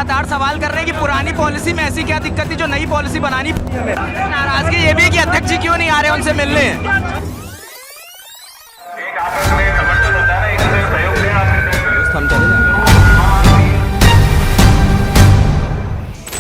लगातार सवाल कर रहे हैं कि पुरानी पॉलिसी में ऐसी क्या दिक्कत थी जो नई पॉलिसी बनानी पड़ी हमें। नाराजगी ये भी है कि अध्यक्ष जी क्यों नहीं आ रहे उनसे मिलने। हम चले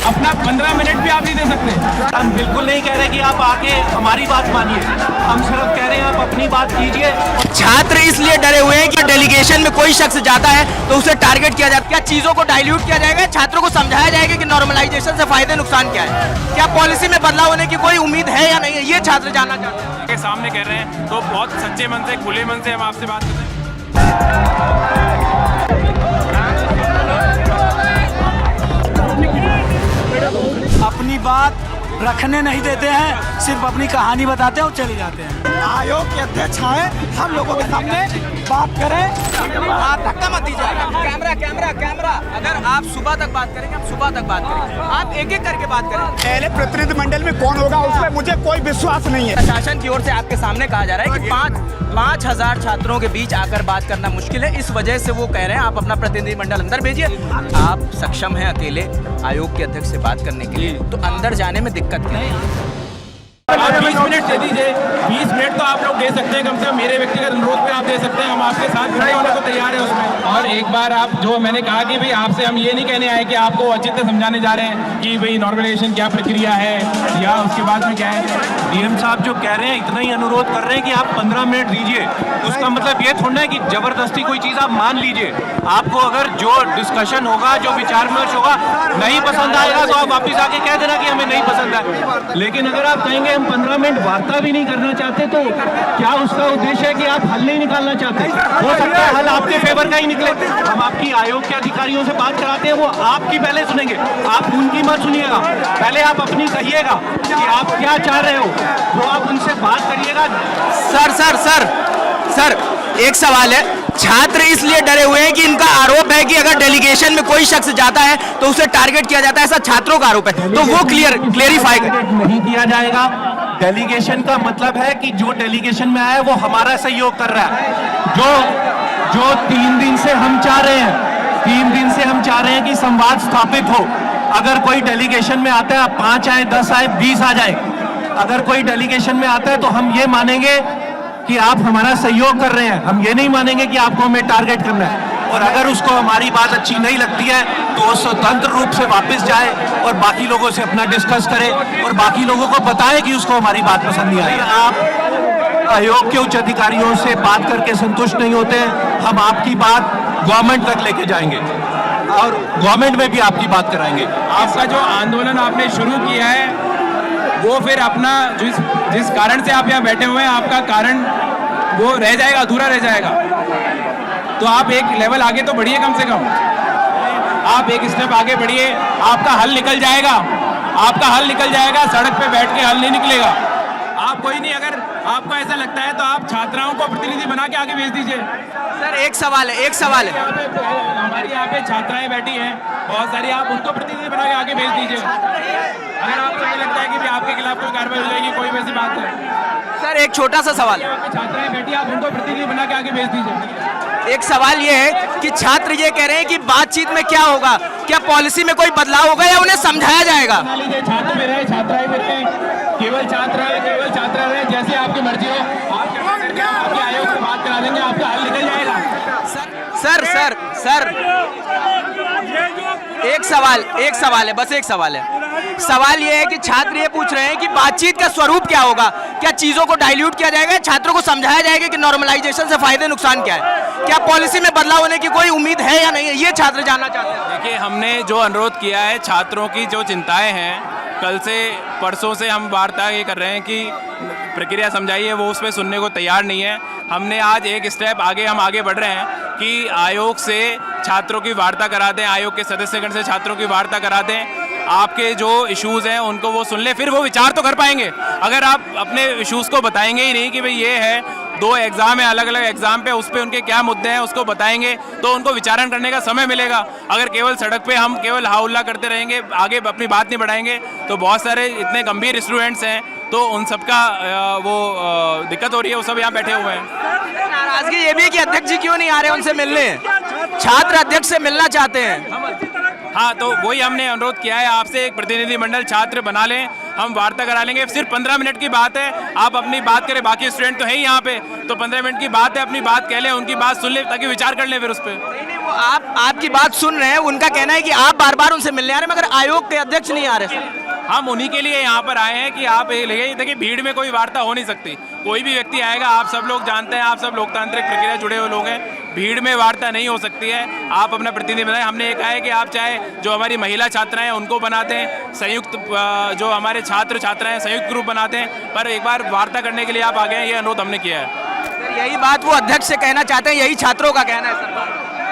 अपना 15 मिनट भी आप नहीं दे सकते। हम बिल्कुल नहीं कह रहे कि आप आके हमारी बात मानिए, हम सिर्फ कह रहे हैं आप अपनी बात कीजिए। छात्र इसलिए डरे हुए हैं कि डेलीगेशन में कोई शख्स जाता है तो उसे टारगेट किया जाता है। क्या चीजों को डाइल्यूट किया जाएगा, छात्रों को समझाया जाएगा कि नॉर्मलाइजेशन से फायदे नुकसान क्या है, क्या पॉलिसी में बदलाव होने की कोई उम्मीद है या नहीं है, ये छात्र जानना चाहते हैं। के सामने कह रहे हैं तो बहुत सच्चे मन से खुले मन से हम आपसे बात कर रहे हैं। अपनी बात रखने नहीं देते हैं, सिर्फ अपनी कहानी बताते हैं और चले जाते हैं। आयोग के अध्यक्ष आए, हम लोगों के सामने बात करें। आप धक्का मत दीजिए। Camera camera camera. अगर आप सुबह तक बात करेंगे, हम सुबह तक बात करेंगे। आप एक एक करके बात करें। पहले प्रतिनिधिमंडल में कौन होगा उसमें मुझे कोई विश्वास नहीं है। प्रशासन की ओर से आपके सामने कहा जा रहा है कि 5,000 छात्रों के बीच आकर बात करना मुश्किल है, इस वजह से वो कह रहे हैं आप अपना प्रतिनिधिमंडल अंदर भेजिए। आप सक्षम हैं अकेले आयोग के अध्यक्ष से बात करने के लिए, तो अंदर जाने में दिक्कत क्या है? आप 20 मिनट दे दीजिए। 20 मिनट तो आप लोग दे सकते हैं, कम से कम मेरे व्यक्तिगत अनुरोध पे आप दे सकते हैं। हम आपके साथ खड़े होने को तैयार है उसमें। और एक बार आप जो मैंने कहा कि भाई आपसे हम ये नहीं कहने आए कि आपको औचित्य समझाने जा रहे हैं कि भाई नॉर्मलाइजेशन क्या प्रक्रिया है या उसके बाद में क्या है। डीएम साहब जो कह रहे हैं इतना ही अनुरोध कर रहे हैं कि आप 15 मिनट दीजिए। उसका मतलब ये थोड़ा है कि जबरदस्ती कोई चीज़ आप मान लीजिए। आपको अगर जो डिस्कशन होगा, जो विचार विमर्श होगा, नहीं पसंद आएगा तो आप वापिस आके कह देना कि हमें नहीं पसंद है। लेकिन अगर आप कहेंगे हम 15 मिनट वार्ता भी नहीं करना चाहते तो क्या उसका उद्देश्य है कि आप हल नहीं निकालना चाहते? हो सकता है हल आपके फेवर का ही निकले। हम आपकी आयोग के अधिकारियों से बात कराते हैं, वो आपकी पहले सुनेंगे, आप उनकी मत सुनिएगा। पहले आप अपनी कहिएगा कि आप क्या चाह रहे हो, वो आप उनसे बात करिएगा। सर एक सवाल है। छात्र इसलिए डरे हुए हैं कि इनका आरोप है कि अगर डेलीगेशन में कोई शख्स जाता है तो उसे टारगेट किया जाता है, ऐसा छात्रों का आरोप है, तो वो क्लेरिफाई नहीं किया जाएगा। डेलीगेशन का मतलब है कि जो डेलीगेशन में आया है वो हमारा सहयोग कर रहा है। जो 3 दिन से हम चाह रहे हैं, 3 दिन से हम चाह रहे हैं कि संवाद स्थापित हो। अगर कोई डेलीगेशन में आता है, 5 आए, 10 आए, 20 आ जाए, अगर कोई डेलीगेशन में आता है तो हम ये मानेंगे कि आप हमारा सहयोग कर रहे हैं। हम ये नहीं मानेंगे कि आपको हमें टारगेट करना है। और अगर उसको हमारी बात अच्छी नहीं लगती है तो वो स्वतंत्र रूप से वापस जाए और बाकी लोगों से अपना डिस्कस करे और बाकी लोगों को बताए कि उसको हमारी बात पसंद नहीं आई। आप आयोग के उच्च अधिकारियों से बात करके संतुष्ट नहीं होते, हम आपकी बात गवर्नमेंट तक लेके जाएंगे और गवर्नमेंट में भी आपकी बात कराएंगे। आपका जो आंदोलन आपने शुरू किया है वो फिर अपना जिस कारण से आप यहाँ बैठे हुए हैं, आपका कारण वो रह जाएगा, अधूरा रह जाएगा। तो आप एक लेवल आगे तो बढ़िए, कम से कम आप एक स्टेप आगे बढ़िए, आपका हल निकल जाएगा। आपका हल निकल जाएगा, सड़क पे बैठ के हल नहीं निकलेगा। आप कोई नहीं, अगर आपको ऐसा लगता है तो आप छात्राओं को प्रतिनिधि बना के आगे भेज दीजिए। सर एक सवाल है। हमारी यहाँ पे छात्राएं बैठी हैं बहुत सारी, आप उनको प्रतिनिधि बना के आगे भेज दीजिए। अगर आपको ये लगता है कि भी आपके खिलाफ कोई कार्रवाई हो जाएगी, कोई वैसी बात है। सर एक छोटा सा सवाल है। छात्राएं बैठी, आप उनको प्रतिनिधि बना के आगे भेज दीजिए। एक सवाल ये है कि छात्र ये कह रहे हैं कि बातचीत में क्या होगा, क्या पॉलिसी में कोई बदलाव होगा या उन्हें समझाया जाएगा? छात्र में रहे, छात्राएं में रहे, केवल छात्र रहे, जैसे आपकी मर्जी हो। आपके आयोग से बात करा देंगे, आपका हल निकल जाएगा। सर एक सवाल है, बस एक सवाल है। सवाल ये है कि छात्र ये पूछ रहे हैं कि बातचीत का स्वरूप क्या होगा, क्या चीजों को डाइल्यूट किया जाएगा, छात्रों को समझाया जाएगा कि नॉर्मलाइजेशन से फायदे नुकसान क्या है, क्या पॉलिसी में बदलाव होने की कोई उम्मीद है या नहीं है, ये छात्र जानना चाहते हैं। देखिए, हमने जो अनुरोध किया है, छात्रों की जो चिंताएं हैं, कल से परसों से हम वार्ता ये कर रहे हैं कि प्रक्रिया समझाइए, वो उस पर सुनने को तैयार नहीं है। हमने आज एक स्टेप हम आगे बढ़ रहे हैं कि आयोग से छात्रों की वार्ता करा दें, आयोग के सदस्यगण से छात्रों की वार्ता करा दें, आपके जो इश्यूज़ हैं उनको वो सुन ले, फिर वो विचार तो कर पाएंगे। अगर आप अपने इश्यूज़ को बताएंगे ही नहीं कि भाई ये है, 2 एग्ज़ाम है, अलग अलग एग्ज़ाम पे उस पर उनके क्या मुद्दे हैं उसको बताएंगे तो उनको विचारण करने का समय मिलेगा। अगर केवल सड़क पे हम केवल हाउल्ला करते रहेंगे, आगे अपनी बात नहीं बढ़ाएंगे, तो बहुत सारे इतने गंभीर स्टूडेंट्स हैं तो उन सबका दिक्कत हो रही है, वो सब यहाँ बैठे हुए हैं। नाराजगी ये भी कि अध्यक्ष जी क्यों नहीं आ रहे उनसे मिलने, छात्र अध्यक्ष से मिलना चाहते हैं। हाँ, तो वही हमने अनुरोध किया है आपसे, एक प्रतिनिधिमंडल छात्र बना लें, हम वार्ता करा लेंगे। सिर्फ 15 मिनट की बात है, आप अपनी बात करें, बाकी स्टूडेंट तो है ही यहाँ पे, तो 15 मिनट की बात है, अपनी बात कह लें, उनकी बात सुन लें ताकि विचार कर लें फिर उस पर। नहीं, वो आपकी बात सुन रहे हैं, उनका कहना है कि आप बार बार उनसे मिलने आ रहे हैं मगर आयोग के अध्यक्ष नहीं आ रहे। हम उन्हीं के लिए यहाँ पर आए हैं कि आप देखिए, भीड़ में कोई वार्ता हो नहीं सकती, कोई भी व्यक्ति आएगा, आप सब लोग जानते हैं, आप सब लोकतांत्रिक प्रक्रिया जुड़े हुए लोग हैं, भीड़ में वार्ता नहीं हो सकती है। आप अपना प्रतिनिधि बनाएं। हमने ये कहा है कि आप चाहे जो हमारी महिला छात्राएं हैं उनको बनाते हैं, संयुक्त जो हमारे छात्र छात्राएं संयुक्त ग्रुप बनाते हैं, पर एक बार वार्ता करने के लिए आप आ गए हैं, ये अनुरोध हमने किया है। सर यही बात वो अध्यक्ष से कहना चाहते हैं, यही छात्रों का कहना है सर।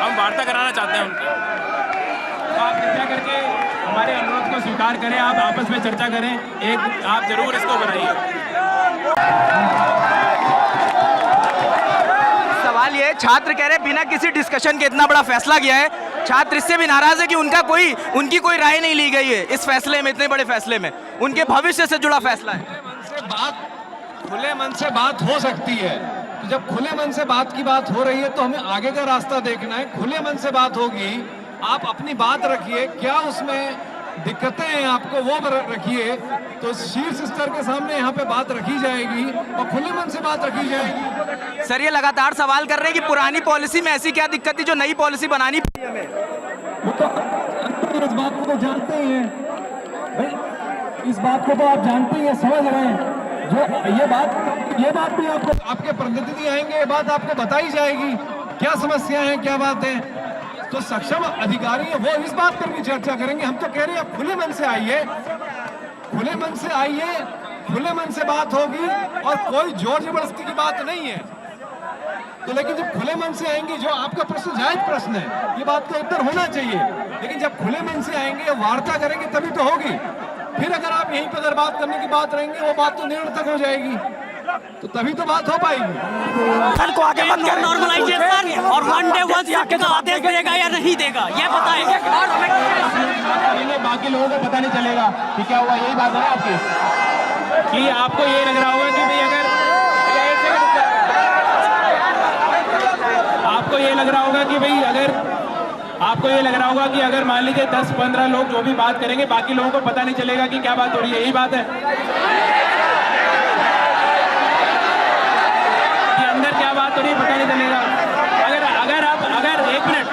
हम वार्ता कराना चाहते हैं उनकी, तो आप कृपया करके हमारे अनुरोध को स्वीकार करें, आप आपस में चर्चा करें, एक आप जरूर इसको बनाइए। सवाल ये है, छात्र कह रहे हैं बिना किसी डिस्कशन के इतना बड़ा फैसला किया है, छात्र इससे भी नाराज है कि उनकी कोई राय नहीं ली गई है इस फैसले में, इतने बड़े फैसले में, उनके भविष्य से जुड़ा फैसला है। खुले मन से बात हो सकती है, तो जब खुले मन से बात की बात हो रही है तो हमें आगे का रास्ता देखना है। खुले मन से बात होगी, आप अपनी बात रखिए, क्या उसमें दिक्कतें हैं आपको वो रखिए, तो शीर्ष स्तर के सामने यहाँ पे बात रखी जाएगी और खुले मन से बात रखी जाएगी। सर ये लगातार सवाल कर रहे हैं कि पुरानी पॉलिसी में ऐसी क्या दिक्कत थी जो नई पॉलिसी बनानी पड़ी हमें। वो तो इस बात को तो जानते ही हैं भाई, इस बात को तो आप जानते ही हैं, समझ रहे हैं। जो ये बात भी आपको, आपके प्रतिनिधि आएंगे, ये बात आपको बताई जाएगी, क्या समस्या है, क्या बात है, तो सक्षम अधिकारी है वो इस बात पर भी चर्चा करेंगे। हम तो कह रहे हैं आप खुले मन से आइए, खुले मन से आइए, खुले मन से बात होगी और कोई जोर जबरदस्ती की बात नहीं है। तो लेकिन जब खुले मन से आएंगे, जो आपका प्रश्न जायज प्रश्न है, ये बात का उत्तर होना चाहिए, लेकिन जब खुले मन से आएंगे, वार्ता करेंगे तभी तो होगी। फिर अगर आप यहीं पर अगर बात करने की बात रहेंगे, वो बात तो निरर्थक हो जाएगी, तो तभी तो बात हो पाएगी। सर को आगे मत करें। नॉर्मलाइजेशन और वन डे वन शिफ्ट का आदेश देगा या नहीं देगा, ये बताएं। बाकी लोगों को पता नहीं चलेगा कि क्या हुआ, यही बात है आपकी, कि आपको ये लग रहा होगा कि भाई अगर आपको ये लग रहा होगा कि भाई अगर मान लीजिए 10-15 लोग जो भी बात करेंगे, बाकी लोगों को पता नहीं चलेगा कि क्या बात हो रही है, यही बात है कि अंदर क्या बात हो रही है पता नहीं चलेगा। अगर एक मिनट,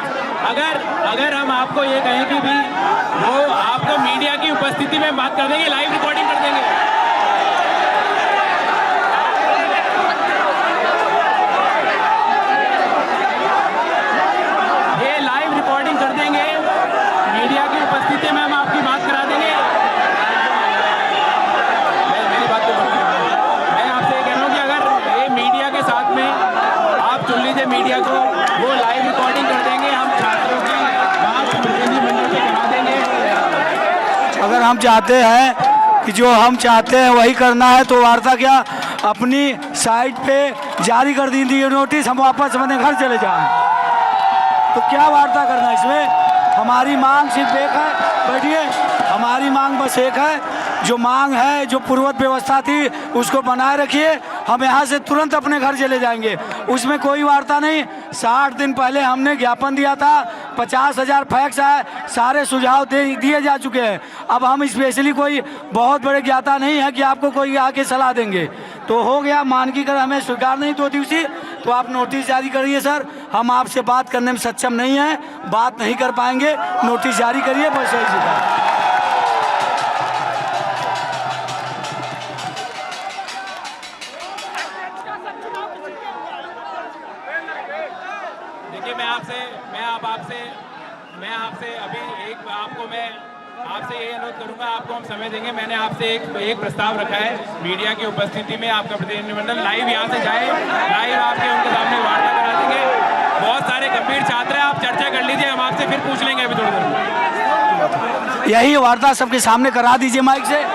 अगर हम आपको ये कहें कि भाई वो आपको मीडिया की उपस्थिति में बात कर देंगे, लाइव रिकॉर्डिंग कर देंगे, ये लाइव रिकॉर्डिंग कर देंगे, मीडिया की उपस्थिति में हम आपकी बात करा देंगे। मेरी बात तो मैं आपसे ये कह रहा हूँ कि अगर ये मीडिया के साथ में आप चुन लीजिए मीडिया को, वो लाइव रिकॉर्डिंग कर देंगे, हम छात्रों की बात प्रतिनिधिमंडल से करा देंगे। अगर हम चाहते हैं कि जो हम चाहते हैं वही करना है, तो वार्ता क्या अपनी साइट पे जारी कर दी नोटिस, हम वापस अपने घर चले जाएं। तो क्या वार्ता करना इसमें? हमारी मांग सिर्फ एक है, बैठिए, हमारी मांग बस एक है, जो मांग है, जो पूर्ववत व्यवस्था थी उसको बनाए रखिए, हम यहाँ से तुरंत अपने घर चले जाएंगे, उसमें कोई वार्ता नहीं। 60 दिन पहले हमने ज्ञापन दिया था, 50,000 फैक्स है, सारे सुझाव दिए जा चुके हैं। अब हम स्पेशली कोई बहुत बड़े ज्ञाता नहीं है कि आपको कोई आके सलाह देंगे, तो हो गया, मानकीकरण हमें स्वीकार नहीं 2 दिवसीय, तो आप नोटिस जारी करिए सर, हम आपसे बात करने में सक्षम नहीं हैं, बात नहीं कर पाएंगे, नोटिस जारी करिए, बस यही सीधा। देखिए, मैं आपसे अभी आपसे ये अनुरोध करूंगा, आपको हम समय देंगे। मैंने आपसे एक प्रस्ताव रखा है, मीडिया की उपस्थिति में आपका प्रतिनिधिमंडल लाइव यहाँ से जाए, लाइव आपके उनके सामने वार्ता करा देंगे। बहुत सारे गंभीर छात्र हैं, आप चर्चा कर लीजिए, हम आपसे फिर पूछ लेंगे अभी थोड़ी देर। यही वार्ता सबके सामने करा दीजिए माइक से।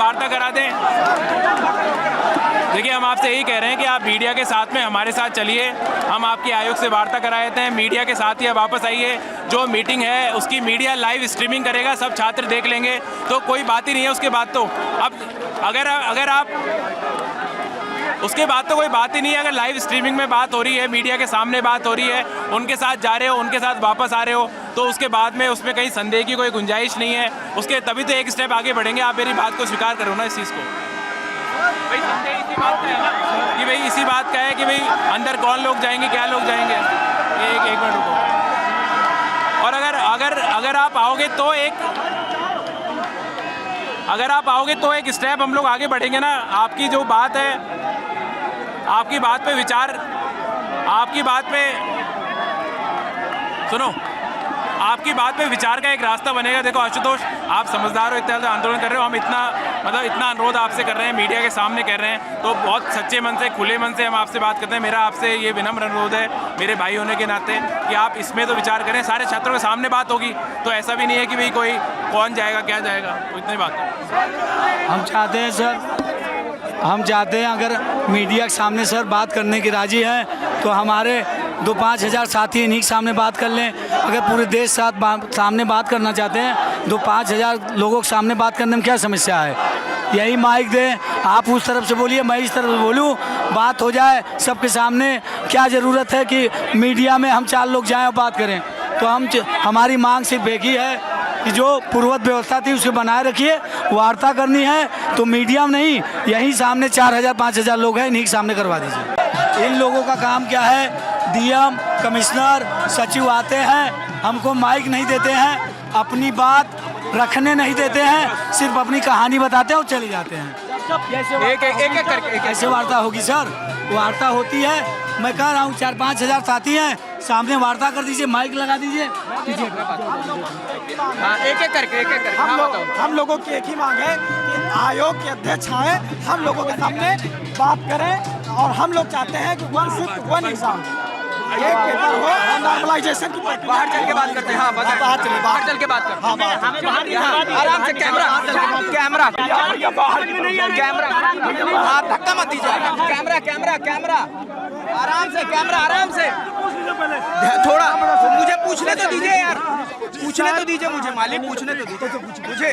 वार्ता करा दें। देखिए, हम आपसे यही कह रहे हैं कि आप मीडिया के साथ में हमारे साथ चलिए, हम आपके आयोग से वार्ता करा देते हैं। मीडिया के साथ ही आप वापस आइए। जो मीटिंग है उसकी मीडिया लाइव स्ट्रीमिंग करेगा, सब छात्र देख लेंगे, तो कोई बात ही नहीं है उसके बाद। तो अब अगर आप उसके बाद तो कोई बात ही नहीं है। अगर लाइव स्ट्रीमिंग में बात हो रही है, मीडिया के सामने बात हो रही है, उनके साथ जा रहे हो, उनके साथ वापस आ रहे हो, तो उसके बाद में उसमें कहीं संदेह की कोई गुंजाइश नहीं है। उसके तभी तो एक स्टेप आगे बढ़ेंगे। आप मेरी बात को स्वीकार करो ना इस चीज़ को। भाई संदेह इसी बात का है ना, कि भाई इसी बात का है कि भाई अंदर कौन लोग जाएंगे, क्या लोग जाएंगे। एक मिनट रुको। और अगर आप आओगे तो एक स्टेप हम लोग आगे बढ़ेंगे ना। आपकी जो बात है, आपकी बात पे विचार, आपकी बात पे सुनो, आपकी बात पे विचार का एक रास्ता बनेगा। देखो आशुतोष, आप समझदार हो, इतना आंदोलन कर रहे हो, हम इतना अनुरोध आपसे कर रहे हैं, मीडिया के सामने कर रहे हैं, तो बहुत सच्चे मन से, खुले मन से हम आपसे बात करते हैं। मेरा आपसे ये विनम्र अनुरोध है, मेरे भाई होने के नाते, कि आप इसमें तो विचार करें। सारे छात्रों के सामने बात होगी, तो ऐसा भी नहीं है कि भाई कोई कौन जाएगा, क्या जाएगा, तो इतनी बात है। हम चाहते हैं सर, हम चाहते हैं अगर मीडिया के सामने सर बात करने की राजी हैं तो हमारे 2-5 हज़ार साथी इन्हीं के सामने बात कर लें। अगर पूरे देश सामने बात करना चाहते हैं, 2-5 हज़ार लोगों के सामने बात करने में क्या समस्या है। यही माइक दें, आप उस तरफ से बोलिए, मैं इस तरफ से बोलूँ, बात हो जाए सबके सामने। क्या ज़रूरत है कि मीडिया में हम 4 लोग जाएँ और बात करें। तो हमारी मांग सिर्फ एक ही है कि जो पूर्ववत व्यवस्था थी उसे बनाए रखिए। वार्ता करनी है तो मीडिया में नहीं, यहीं सामने 4,000-5 हज़ार लोग हैं, इन्हीं के सामने करवा दीजिए। इन लोगों का काम क्या है, डीएम, कमिश्नर, सचिव आते हैं, हमको माइक नहीं देते हैं, अपनी बात रखने नहीं देते हैं, सिर्फ अपनी कहानी बताते हैं और चले जाते हैं। एक करके कैसे वार्ता होगी सर? वार्ता होती है, मैं कह रहा हूँ 4-5 हज़ार साथी हैं, सामने वार्ता कर दीजिए, माइक लगा दीजिए। एक करके हम लोगों की एक ही मांग है कि आयोग के अध्यक्ष आए, हम लोगों के सामने बात करें, और हम लोग चाहते हैं कि 1 शिफ्ट 1 एग्जाम, एक पेपर हो, नॉर्मलाइजेशन की प्रक्रिया। बाहर चल के बात करते हैं। हाँ, बाहर चल के बात करते हैं। आराम से कैमरा, आप धक्का मत दीजिए। कैमरा आराम से थोड़ा मुझे पूछने तो दीजिए यार, पूछने तो दीजिए मुझे, मालिक पूछने तो दीजिए मुझे।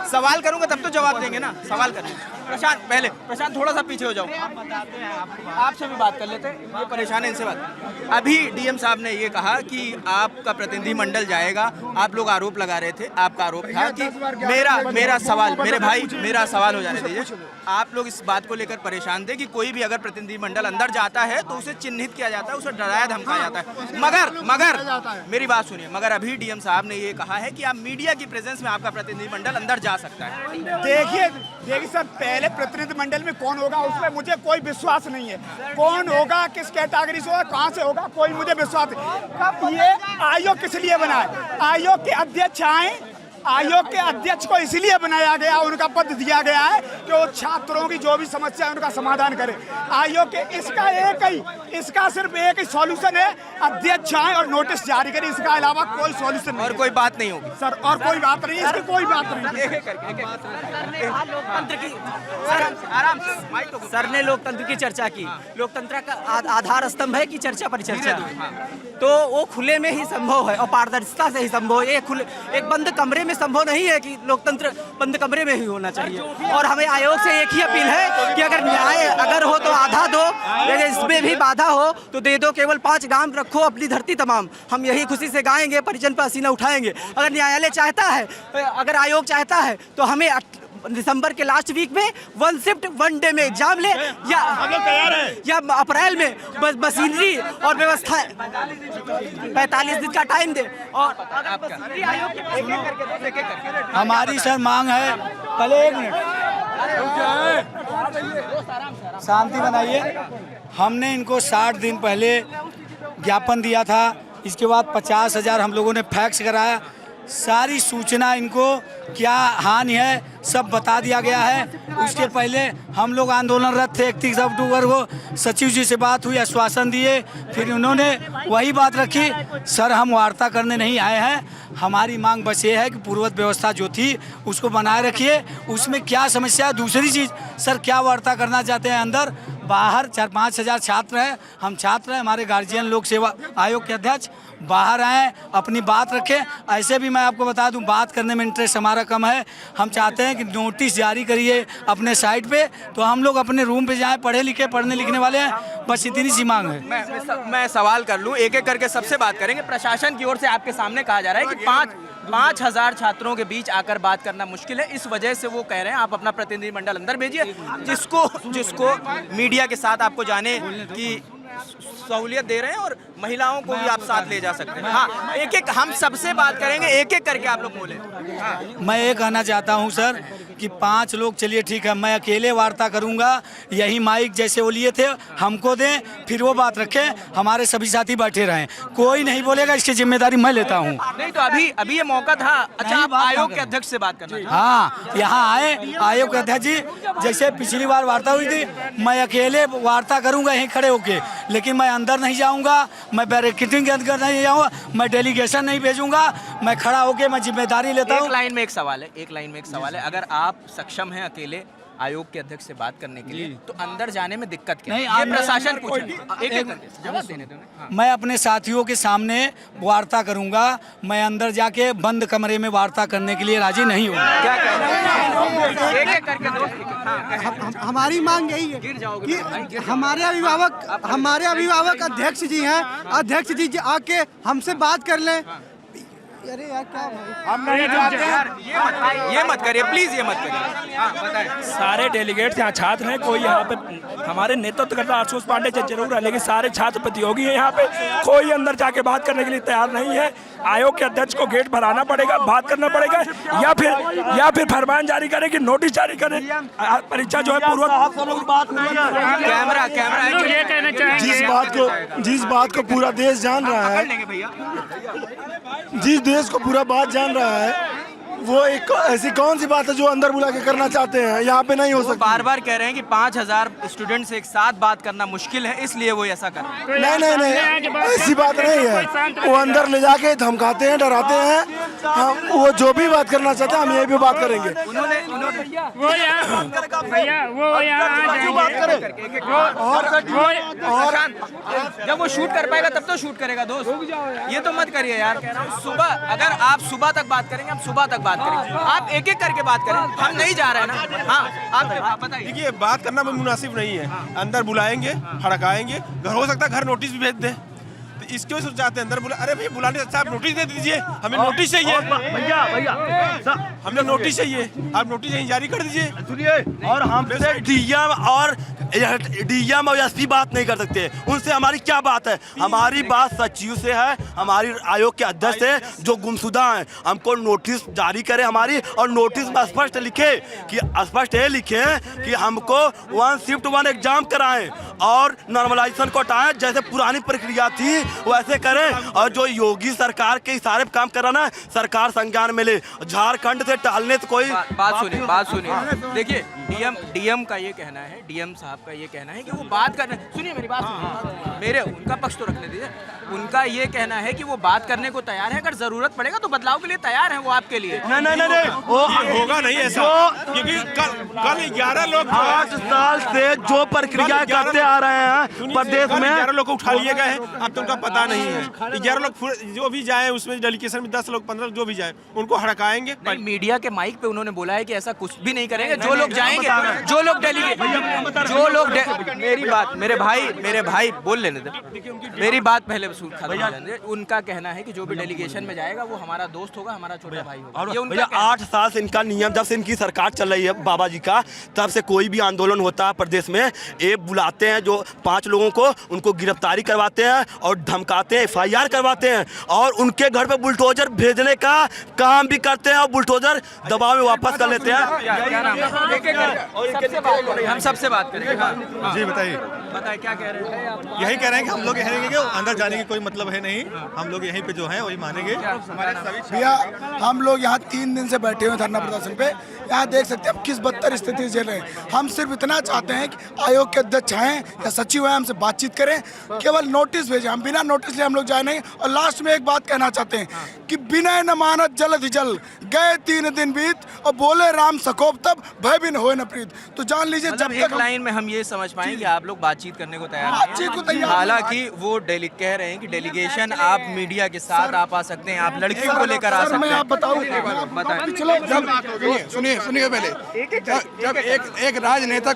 सवाल करूंगा तब तो जवाब देंगे ना। सवाल करें। प्रशांत थोड़ा सा पीछे हो जाओ, आपसे भी बात कर लेते हैं, ये परेशान है, इनसे बात। अभी डीएम साहब ने ये कहा कि आपका प्रतिनिधिमंडल जाएगा, आप लोग आरोप लगा रहे थे, आपका आरोप था कि मेरा सवाल, मेरे भाई मेरा सवाल हो जाने दीजिए। आप लोग इस बात को लेकर परेशान थे कि कोई भी अगर प्रतिनिधिमंडल अंदर जाता है तो उसे चिन्हित किया जाता है, उसे डराया धमकाया जाता है। मगर मेरी बात सुनिए, मगर अभी डीएम साहब ने ये कहा है कि आप मीडिया की प्रेजेंस में आपका प्रतिनिधिमंडल अंदर जा सकता है। देखिए सर, पहले प्रतिनिधिमंडल में कौन होगा उसमें मुझे कोई विश्वास नहीं है। कौन होगा, किस कैटेगरी से होगा, कहाँ से होगा, कोई मुझे विश्वास नहीं। ये आयोग किस लिए बना है? आयोग के अध्यक्ष आए, आयोग के अध्यक्ष को इसलिए बनाया गया, उनका पद दिया गया है कि वो छात्रों की जो भी समस्या है उनका समाधान करे। आयोग के इसका सिर्फ एक ही सॉल्यूशन है, अध्यक्ष आए और नोटिस जारी करें, इसका अलावा कोई सॉल्यूशन नहीं। और कोई बात नहीं होगी सर, और कोई बात नहीं, इसकी कोई बात नहीं। सर ने लोकतंत्र की चर्चा की, लोकतंत्र का आधार स्तंभ है कि चर्चा परिचर्चा, तो वो खुले में ही संभव है और पारदर्शिता से ही संभव है। एक बंद कमरे में संभव नहीं है कि लोकतंत्र बंद कमरे में ही होना चाहिए। और हमें आयोग से एक ही अपील है कि अगर न्याय अगर हो तो आधा दो, अगर इसमें भी बाधा हो तो दे दो, केवल 5 गांव रखो, अपनी धरती तमाम। हम यही खुशी से गाएंगे, परिजन पर पसीना उठाएंगे। अगर न्यायालय चाहता है, अगर आयोग चाहता है तो हमें दिसंबर के लास्ट वीक में 1 शिफ्ट 1 डे में एग्जाम ले, या अप्रैल में मशीनरी और व्यवस्था 45 दिन का टाइम दे। और हमारी सर मांग है, पहले 1 मिनट शांति बनाइए। हमने इनको 60 दिन पहले ज्ञापन दिया था, इसके बाद 50,000 हम लोगों ने फैक्स कराया, सारी सूचना इनको क्या हानि है सब बता दिया गया है। उसके पहले हम लोग आंदोलनरत थे 31 अक्टूबर को, सचिव जी से बात हुई, आश्वासन दिए, फिर उन्होंने वही बात रखी, सर हम वार्ता करने नहीं आए हैं, हमारी मांग बस ये है कि पूर्ववत व्यवस्था जो थी उसको बनाए रखिए। उसमें क्या समस्या है? दूसरी चीज़, सर क्या वार्ता करना चाहते हैं? अंदर बाहर 4-5 हज़ार छात्र हैं, हम छात्र हैं, हमारे गार्जियन लोक सेवा आयोग के अध्यक्ष बाहर आए, अपनी बात रखें। ऐसे भी मैं आपको बता दूं, बात करने में इंटरेस्ट हमारा कम है। हम चाहते हैं कि नोटिस जारी करिए अपने साइट पे, तो हम लोग अपने रूम पे जाएं, पढ़ने लिखने वाले हैं, बस इतनी सी मांग है। मैं सवाल कर लूं, एक एक करके सबसे बात करेंगे। प्रशासन की ओर से आपके सामने कहा जा रहा है कि 5,000 छात्रों के बीच आकर बात करना मुश्किल है, इस वजह से वो कह रहे हैं आप अपना प्रतिनिधिमंडल अंदर भेजिए, जिसको मीडिया के साथ आपको जाने की सहूलियत दे रहे हैं और महिलाओं को भी आप साथ ले जा सकते हैं। हाँ, एक एक हम सबसे बात करेंगे, एक एक करके आप लोग बोले। हाँ। मैं ये कहना चाहता हूँ सर कि 5 लोग, चलिए ठीक है, मैं अकेले वार्ता करूंगा, यही माइक जैसे वो लिए थे हमको दें, फिर वो बात रखें, हमारे सभी साथी बैठे रहें, कोई नहीं बोलेगा, इसकी जिम्मेदारी मैं लेता हूँ। नहीं तो अभी ये मौका था। अच्छा, आप आयोग के अध्यक्ष से बात करना? हाँ, यहाँ आए आयोग के अध्यक्ष जी, जैसे पिछली बार वार्ता हुई थी, मैं अकेले वार्ता करूंगा यहीं खड़े होके, लेकिन मैं अंदर नहीं जाऊंगा, मैं बैरिकेडिंग के अंदर नहीं जाऊंगा, मैं डेलीगेशन नहीं भेजूंगा, मैं खड़ा होके मैं जिम्मेदारी लेता हूँ। एक लाइन में एक सवाल है, अगर आप सक्षम हैं अकेले आयोग के अध्यक्ष से बात करने के लिए, तो अंदर जाने में दिक्कत क्या है? ये प्रशासन पूछे, एक जवाब देने दो। हाँ। मैं अपने साथियों के सामने वार्ता करूंगा, मैं अंदर जाके बंद कमरे में वार्ता करने के लिए राजी नहीं हूँ। क्या कह रहे हैं? एक करके दोस्त। हमारी मांग यही है कि हमारे अभिभावक अध्यक्ष जी हैं, अध्यक्ष जी आके हमसे बात कर लें। अरे यार क्या हम नहीं चाहते यार, ये मत करिए प्लीज, ये मत करिए। हाँ, बताएं। सारे डेलीगेट्स यहाँ छात्र हैं, कोई यहाँ पे हमारे नेतृत्व करता आशुतोष पांडे जरूर है, लेकिन सारे छात्र प्रतियोगी हैं यहाँ पे, कोई अंदर जाके बात करने के लिए तैयार नहीं है। आयोग के अध्यक्ष को गेट भराना पड़ेगा, बात करना पड़ेगा, या फिर फरमान जारी करें कि नोटिस जारी करें। परीक्षा जो है पूर्व कैमरा ये कहना चाहेंगे जिस बात को पूरा देश जान रहा है, जिस देश को पूरा बात जान रहा है, वो एक ऐसी कौन सी बात है जो अंदर बुला के करना चाहते हैं, यहाँ पे नहीं हो सकता। बार बार कह रहे हैं कि 5,000 स्टूडेंट से एक साथ बात करना मुश्किल है, इसलिए वो ऐसा कर रहे हैं। नहीं, ऐसी बात नहीं है। वो अंदर ले जाके धमकाते हैं, डराते हैं। हम वो जो भी बात करना चाहते हैं हम यही पे बात करेंगे। जब वो शूट कर पाएगा तब तो शूट करेगा दोस्त, ये तो मत करिए यार। सुबह अगर आप सुबह तक बात करेंगे, हम सुबह तक बात करेंगे, आप एक एक करके बात करें, हम नहीं जा रहे हैं ना। हाँ, आप बताइए। देखिए, बात करना भी मुनासिब नहीं है। अंदर बुलाएंगे, हड़काएंगे, घर हो सकता है घर नोटिस भी भेज दे, तो इसके वजह से चाहते हैं अंदर बुला। अरे भैया बुलाने से अच्छा आप नोटिस दे दीजिए, हमें नोटिस चाहिए भैया, हमें नोटिस चाहिए, आप नोटिस यहीं जारी कर दीजिए। सुनिए, और हमसे डीएम और एसपी बात नहीं कर सकते, उनसे हमारी क्या बात है? हमारी बात सचिव से है, हमारी आयोग के अध्यक्ष से जो गुमशुदा हैं, हमको नोटिस जारी करें हमारी, और नोटिस में स्पष्ट लिखे कि कि हमको 1 शिफ्ट 1 एग्जाम कराएं और नॉर्मलाइजेशन को हटाएं, जैसे पुरानी प्रक्रिया थी वैसे करें, और जो योगी सरकार के इशारे पे काम कर रहा ना, सरकार संज्ञान में ले। झारखंड से टालने से कोई बात सुनिए। देखिए, डीएम का ये कहना है, डीएम साहब का ये कहना है कि वो बात करने, सुनिए मेरी बात सुनिए, उनका पक्ष तो रखने दीजिए। उनका ये कहना है कि वो बात करने को तैयार है, अगर जरूरत पड़ेगा तो बदलाव के लिए तैयार है वो आपके लिए। नहीं, वो होगा नहीं ऐसा, क्योंकि कल 11 लोग 8 साल से जो प्रक्रिया करते आ रहे हैं प्रदेश में, 11 लोग को उठा लिए गए हैं, अब तो उनका पता नहीं है। 11 लोग जो भी जाए, उसमें डेलीगेशन में 10 लोग 15 जो भी जाए, उनको हड़काएंगे। मीडिया के माइक पे उन्होंने बोला है कि ऐसा कुछ भी नहीं करेंगे, जो लोग जाएंगे, जो लोग मेरे भाई बोल लेने दे, मेरी बात पहले उनका कहना है कि जो भी डेलीगेशन में जाएगा वो हमारा दोस्त होगा, हमारा छोटा भाई होगा। ये उनका 8 साल से इनका नियम, जब से इनकी सरकार चल रही है बाबा जी का, तब से कोई भी आंदोलन होता है प्रदेश में, ये बुलाते हैं हैं जो 5 लोगों को, उनको गिरफ्तारी करवाते हैं और धमकाते हैं, FIR करवाते हैं और उनके घर पे बुलडोजर भेजने का काम भी करते हैं और बुलडोजर दबाव में वापस कर लेते हैं। हम सबसे बात करेंगे। हाँ। जी बताइए, क्या कह रहे हैं? यही कह रहे हैं कि हम लोग यहीं रहेंगे, अंदर जाने की कोई मतलब है नहीं, हम लोग यहीं पे जो हैं वही मानेंगे। भैया हम लोग यहाँ 3 दिन से बैठे हुए धरना प्रदर्शन पे, यहाँ देख सकते हैं हम किस बदतर स्थिति से झेल रहे हैं। हम सिर्फ इतना चाहते हैं कि आयोग के अध्यक्ष आएँ या सचिव आए, हमसे बातचीत करें, केवल नोटिस भेजें, हम बिना नोटिस लिए हम लोग जाए नहीं। और लास्ट में एक बात कहना चाहते हैं कि बिना नमानत जल्द जल गए 3 दिन बीत और बोले राम सकोप तब भय भी न होए न प्रीत। तो जान लीजिए जब एक लाइन में हम ये समझ पाएं कि आप लोग बातचीत करने को तैयार बातचीत को तैयार, हालांकि वो कह रहे हैं कि डेलीगेशन आप मीडिया के साथ आप आ सकते हैं, आप लड़कियों को लेकर आ सकते हैं। मैं आप बताऊं, सुनिए पहले, जब एक राजनेता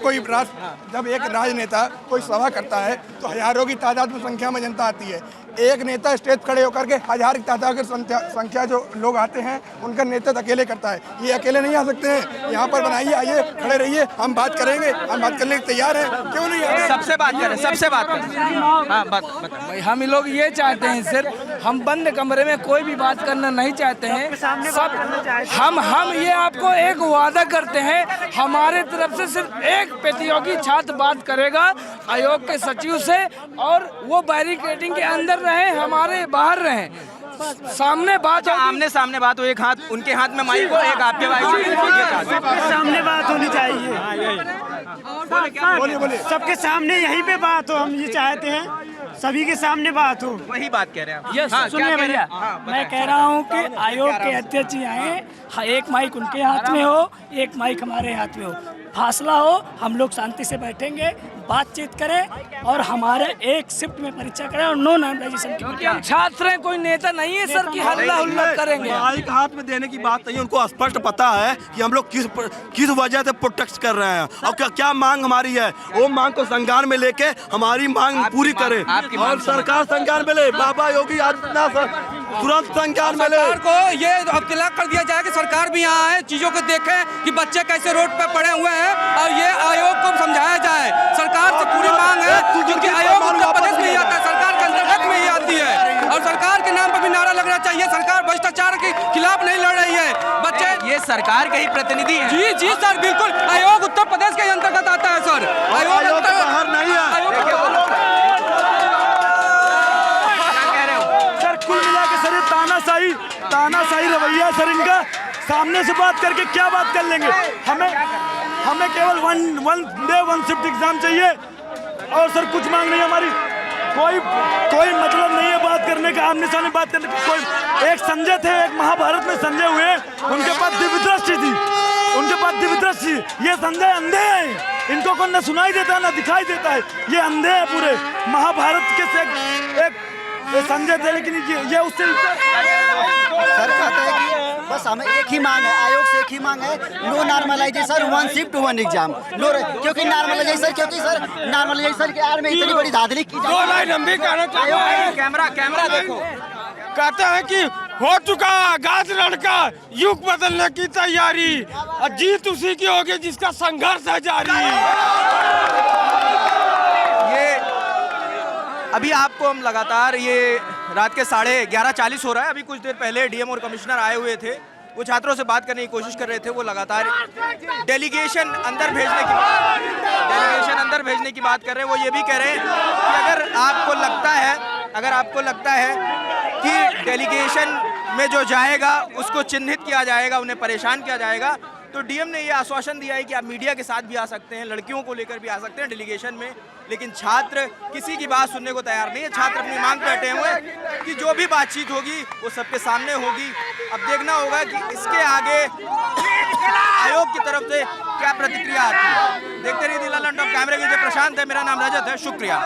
जब एक राजनेता कोई सभा करता है तो हजारों की तादाद में संख्या में जनता आती है। एक नेता स्टेज खड़े होकर के हजार की तादाद की संख्या जो लोग आते हैं उनका नेतृत्व अकेले करता है। ये अकेले नहीं आ सकते हैं, यहाँ पर बनाइए, आइए, खड़े रहिए, हम बात करेंगे, हम बात करने के तैयार हैं, क्यों नहीं आते? सबसे बात करें, सबसे बात करें। हाँ, भाई हम लोग ये चाहते हैं सर, हम बंद कमरे में कोई भी बात करना नहीं चाहते हैं। सब हम ये आपको एक वादा करते हैं, हमारे तरफ से सिर्फ एक प्रतियोगी छात्र बात करेगा आयोग के सचिव से, और वो बैरिकेडिंग के अंदर रहे, हमारे बाहर रहे, सामने बात, आमने सामने बात हो, एक हाथ उनके हाथ में माइक हो, एक आपके सामने बात होनी चाहिए, बोलिए। सबके सामने यहीं पे बात हो, हम ये चाहते हैं सभी के सामने बात हो। वही बात कह रहे हैं आप। यस, सुनिए भैया, मैं कह रहा हूँ कि आयोग के अध्यक्ष आए, एक माइक उनके हाथ में हो, एक माइक हमारे हाथ में हो, फासला हो, हम लोग शांति से बैठेंगे, बातचीत करें और हमारे एक शिफ्ट में परीक्षा करें और नो नॉर्मलाइजेशन की। हम छात्र हैं, कोई नेता नहीं है सर कि हल्ला हुल्ला करेंगे। माइक हाथ में देने की बात नहीं, उनको स्पष्ट पता है कि हम लोग किस वजह से प्रोटेस्ट कर रहे हैं और क्या मांग हमारी है। वो मांग को संज्ञान में लेके हमारी मांग पूरी करें और सरकार संज्ञान में ले, बाबा योगी आदित्यनाथ तुरंत संज्ञान में ले। सरकार को ये इत्तला कर दिया जाए कि सरकार भी यहाँ आए, चीजों को देखें कि बच्चे कैसे रोड पे पड़े हुए हैं और ये आयोग को समझाया जाए। सरकार से पूरी मांग है क्योंकि आयोग उत्तर प्रदेश में ही आता है, सरकार के अंतर्गत में ही आती है और सरकार के नाम पर भी नारा लगना चाहिए। सरकार भ्रष्टाचार के खिलाफ नहीं लड़ रही है। बच्चे ये सरकार के ही प्रतिनिधि हैं। जी सर, बिल्कुल, आयोग उत्तर प्रदेश के अंतर्गत आता है सर, आयोग बाहर नहीं है। कुल मिला के सर तानाशाही रवैया सर इनका, सामने से बात करके क्या बात कर लेंगे। हमें केवल वन डे 1 शिफ्ट एग्जाम चाहिए और सर कुछ मांग नहीं हमारी, कोई मतलब नहीं है बात करने का, आमने सामने बात करने का। कोई एक संजय थे, एक महाभारत में संजय हुए, उनके पास दिव्य दृष्टि, ये संजय अंधे हैं, इनको कौन न सुनाई देता ना दिखाई देता है, ये अंधे हैं पूरे। महाभारत के एक संजय थे, लेकिन ये उससे सर कहते हैं कि बस हमें एक ही मांग है, आयोग से एक ही मांग है, नो नॉर्मलाइजेशन 1 शिफ्ट 1 एग्जाम। क्योंकि नॉर्मलाइजेशन के आड़ में इतनी बड़ी धांधली की कैमरा देखो, कहते हैं कि हो चुका आगाज लड़का, युग बदलने की तैयारी और जीत उसी की होगी जिसका संघर्ष है जारी। अभी आपको हम लगातार ये रात के 11:40 हो रहा है, अभी कुछ देर पहले डीएम और कमिश्नर आए हुए थे, वो छात्रों से बात करने की कोशिश कर रहे थे। वो लगातार डेलीगेशन अंदर भेजने की बात कर रहे हैं। वो ये भी कह रहे हैं कि अगर आपको लगता है कि डेलीगेशन में जो जाएगा उसको चिन्हित किया जाएगा, उन्हें परेशान किया जाएगा, तो डीएम ने ये आश्वासन दिया है कि आप मीडिया के साथ भी आ सकते हैं, लड़कियों को लेकर भी आ सकते हैं डेलीगेशन में, लेकिन छात्र किसी की बात सुनने को तैयार नहीं है। छात्र अपनी मांग पे अटे हुए कि जो भी बातचीत होगी वो सबके सामने होगी। अब देखना होगा कि इसके आगे आयोग की तरफ से क्या प्रतिक्रिया आती है। देखते रहिए दिलाला टॉप कैमरे के लिए प्रशांत है, मेरा नाम रजत है, शुक्रिया।